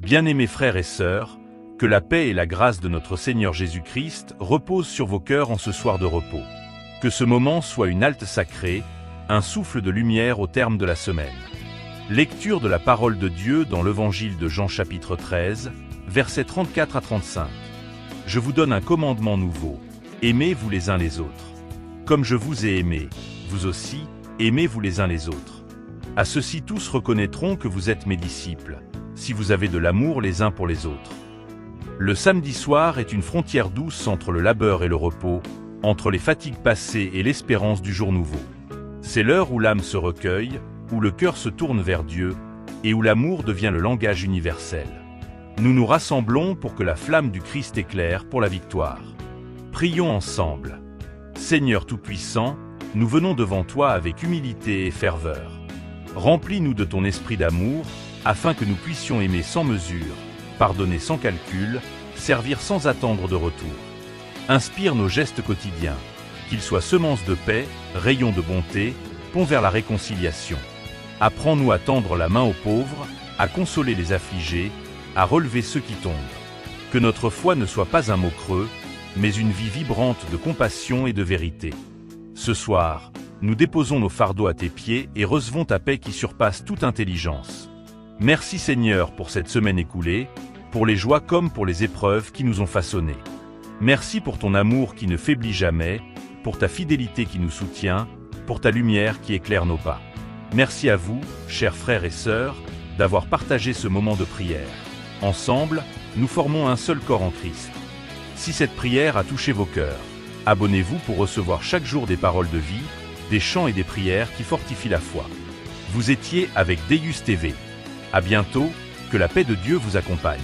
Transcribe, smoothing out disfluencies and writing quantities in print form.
Bien-aimés frères et sœurs, que la paix et la grâce de notre Seigneur Jésus-Christ reposent sur vos cœurs en ce soir de repos. Que ce moment soit une halte sacrée, un souffle de lumière au terme de la semaine. Lecture de la parole de Dieu dans l'Évangile de Jean chapitre 13, versets 34 à 35. Je vous donne un commandement nouveau, aimez-vous les uns les autres. Comme je vous ai aimé, vous aussi, aimez-vous les uns les autres. À ceux-ci tous reconnaîtront que vous êtes mes disciples, si vous avez de l'amour les uns pour les autres. Le samedi soir est une frontière douce entre le labeur et le repos, entre les fatigues passées et l'espérance du jour nouveau. C'est l'heure où l'âme se recueille, où le cœur se tourne vers Dieu, et où l'amour devient le langage universel. Nous nous rassemblons pour que la flamme du Christ éclaire pour la victoire. Prions ensemble. Seigneur Tout-Puissant, nous venons devant toi avec humilité et ferveur. Remplis-nous de ton esprit d'amour, afin que nous puissions aimer sans mesure, pardonner sans calcul, servir sans attendre de retour. Inspire nos gestes quotidiens, qu'ils soient semences de paix, rayons de bonté, pont vers la réconciliation. Apprends-nous à tendre la main aux pauvres, à consoler les affligés, à relever ceux qui tombent. Que notre foi ne soit pas un mot creux, mais une vie vibrante de compassion et de vérité. Ce soir, nous déposons nos fardeaux à tes pieds et recevons ta paix qui surpasse toute intelligence. Merci Seigneur pour cette semaine écoulée, pour les joies comme pour les épreuves qui nous ont façonnés. Merci pour ton amour qui ne faiblit jamais, pour ta fidélité qui nous soutient, pour ta lumière qui éclaire nos pas. Merci à vous, chers frères et sœurs, d'avoir partagé ce moment de prière. Ensemble, nous formons un seul corps en Christ. Si cette prière a touché vos cœurs, abonnez-vous pour recevoir chaque jour des paroles de vie, des chants et des prières qui fortifient la foi. Vous étiez avec Deus TV. À bientôt, que la paix de Dieu vous accompagne.